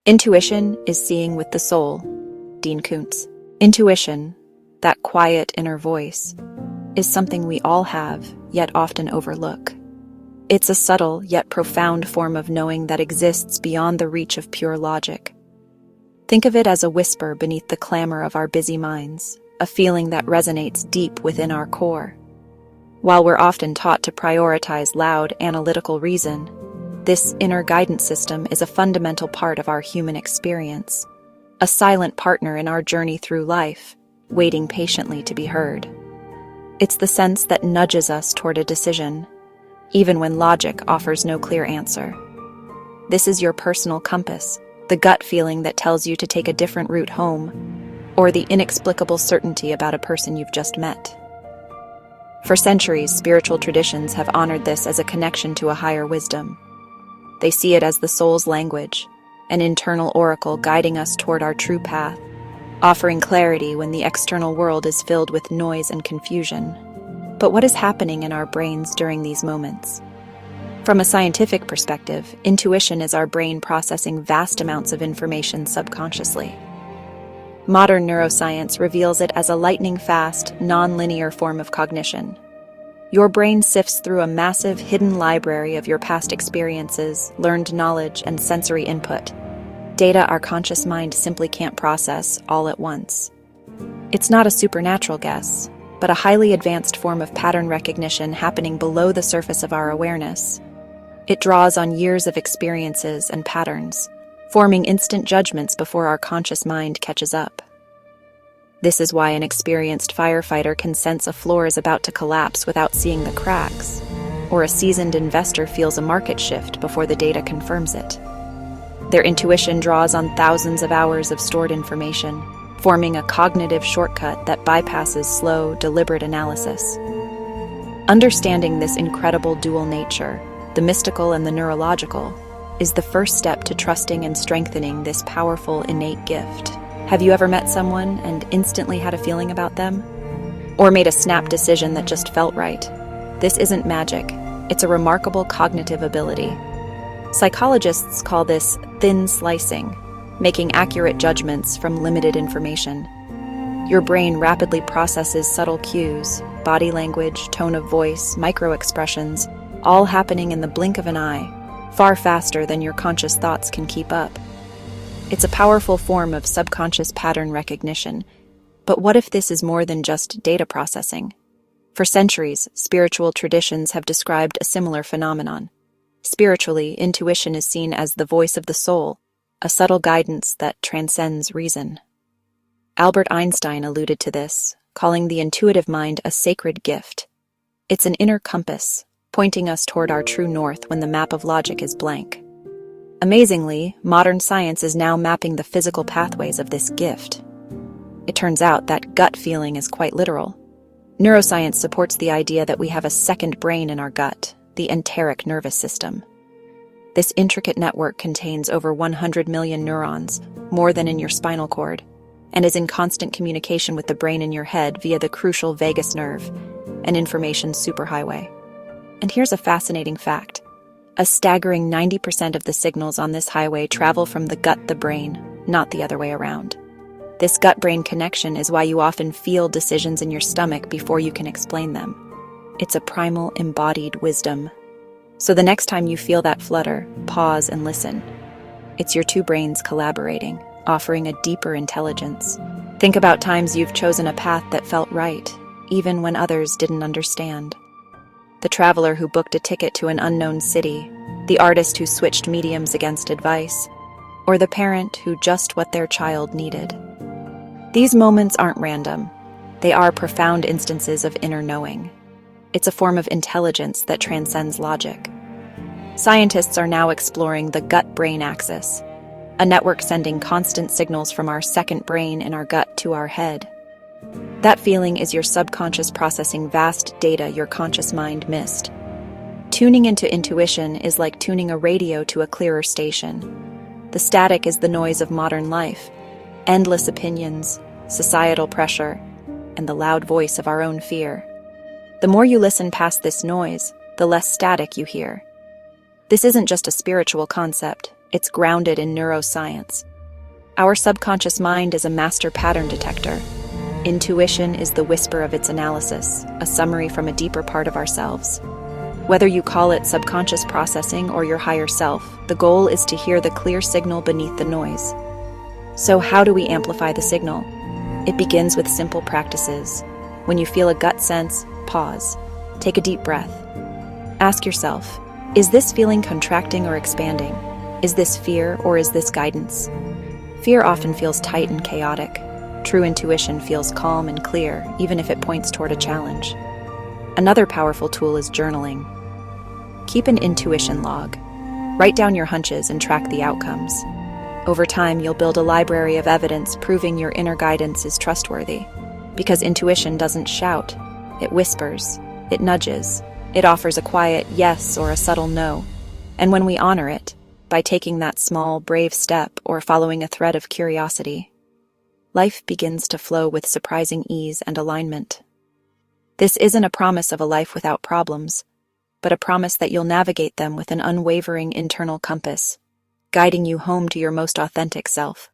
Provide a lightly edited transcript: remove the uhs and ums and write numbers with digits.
Intuition is seeing with the soul. Dean Koontz. Intuition, that quiet inner voice, is something we all have, yet often overlook. It's a subtle yet profound form of knowing that exists beyond the reach of pure logic. Think of it as a whisper beneath the clamor of our busy minds, a feeling that resonates deep within our core. While we're often taught to prioritize loud, analytical reason, this inner guidance system is a fundamental part of our human experience, a silent partner in our journey through life, waiting patiently to be heard. It's the sense that nudges us toward a decision, even when logic offers no clear answer. This is your personal compass, the gut feeling that tells you to take a different route home, or the inexplicable certainty about a person you've just met. For centuries, spiritual traditions have honored this as a connection to a higher wisdom. They see it as the soul's language, an internal oracle guiding us toward our true path, offering clarity when the external world is filled with noise and confusion. But what is happening in our brains during these moments? From a scientific perspective, intuition is our brain processing vast amounts of information subconsciously. Modern neuroscience reveals it as a lightning-fast, non-linear form of cognition. Your brain sifts through a massive hidden library of your past experiences, learned knowledge, and sensory input, data our conscious mind simply can't process all at once. It's not a supernatural guess, but a highly advanced form of pattern recognition happening below the surface of our awareness. It draws on years of experiences and patterns, forming instant judgments before our conscious mind catches up. This is why an experienced firefighter can sense a floor is about to collapse without seeing the cracks, or a seasoned investor feels a market shift before the data confirms it. Their intuition draws on thousands of hours of stored information, forming a cognitive shortcut that bypasses slow, deliberate analysis. Understanding this incredible dual nature, the mystical and the neurological, is the first step to trusting and strengthening this powerful innate gift. Have you ever met someone and instantly had a feeling about them? Or made a snap decision that just felt right? This isn't magic. It's a remarkable cognitive ability. Psychologists call this thin slicing, making accurate judgments from limited information. Your brain rapidly processes subtle cues, body language, tone of voice, micro-expressions, all happening in the blink of an eye, far faster than your conscious thoughts can keep up. It's a powerful form of subconscious pattern recognition, but what if this is more than just data processing? For centuries, spiritual traditions have described a similar phenomenon. Spiritually, intuition is seen as the voice of the soul, a subtle guidance that transcends reason. Albert Einstein alluded to this, calling the intuitive mind a sacred gift. It's an inner compass, pointing us toward our true north when the map of logic is blank. Amazingly, modern science is now mapping the physical pathways of this gift. It turns out that gut feeling is quite literal. Neuroscience supports the idea that we have a second brain in our gut, the enteric nervous system. This intricate network contains over 100 million neurons, more than in your spinal cord, and is in constant communication with the brain in your head via the crucial vagus nerve, an information superhighway. And here's a fascinating fact. A staggering 90% of the signals on this highway travel from the gut to the brain, not the other way around. This gut-brain connection is why you often feel decisions in your stomach before you can explain them. It's a primal, embodied wisdom. So the next time you feel that flutter, pause and listen. It's your two brains collaborating, offering a deeper intelligence. Think about times you've chosen a path that felt right, even when others didn't understand. The traveler who booked a ticket to an unknown city, the artist who switched mediums against advice, or the parent who just what their child needed. These moments aren't random. They are profound instances of inner knowing. It's a form of intelligence that transcends logic. Scientists are now exploring the gut-brain axis, a network sending constant signals from our second brain in our gut to our head. That feeling is your subconscious processing vast data your conscious mind missed. Tuning into intuition is like tuning a radio to a clearer station. The static is the noise of modern life, endless opinions, societal pressure, and the loud voice of our own fear. The more you listen past this noise, the less static you hear. This isn't just a spiritual concept, It's grounded in neuroscience. Our subconscious mind is a master pattern detector. Intuition is the whisper of its analysis, a summary from a deeper part of ourselves. Whether you call it subconscious processing or your higher self, the goal is to hear the clear signal beneath the noise. So how do we amplify the signal? It begins with simple practices. When you feel a gut sense, pause. Take a deep breath. Ask yourself, is this feeling contracting or expanding? Is this fear or is this guidance? Fear often feels tight and chaotic. True intuition feels calm and clear, even if it points toward a challenge. Another powerful tool is journaling. Keep an intuition log. Write down your hunches and track the outcomes. Over time, you'll build a library of evidence proving your inner guidance is trustworthy. Because intuition doesn't shout, it whispers, it nudges, it offers a quiet yes or a subtle no. And when we honor it, by taking that small, brave step or following a thread of curiosity, life begins to flow with surprising ease and alignment. This isn't a promise of a life without problems, but a promise that you'll navigate them with an unwavering internal compass, guiding you home to your most authentic self.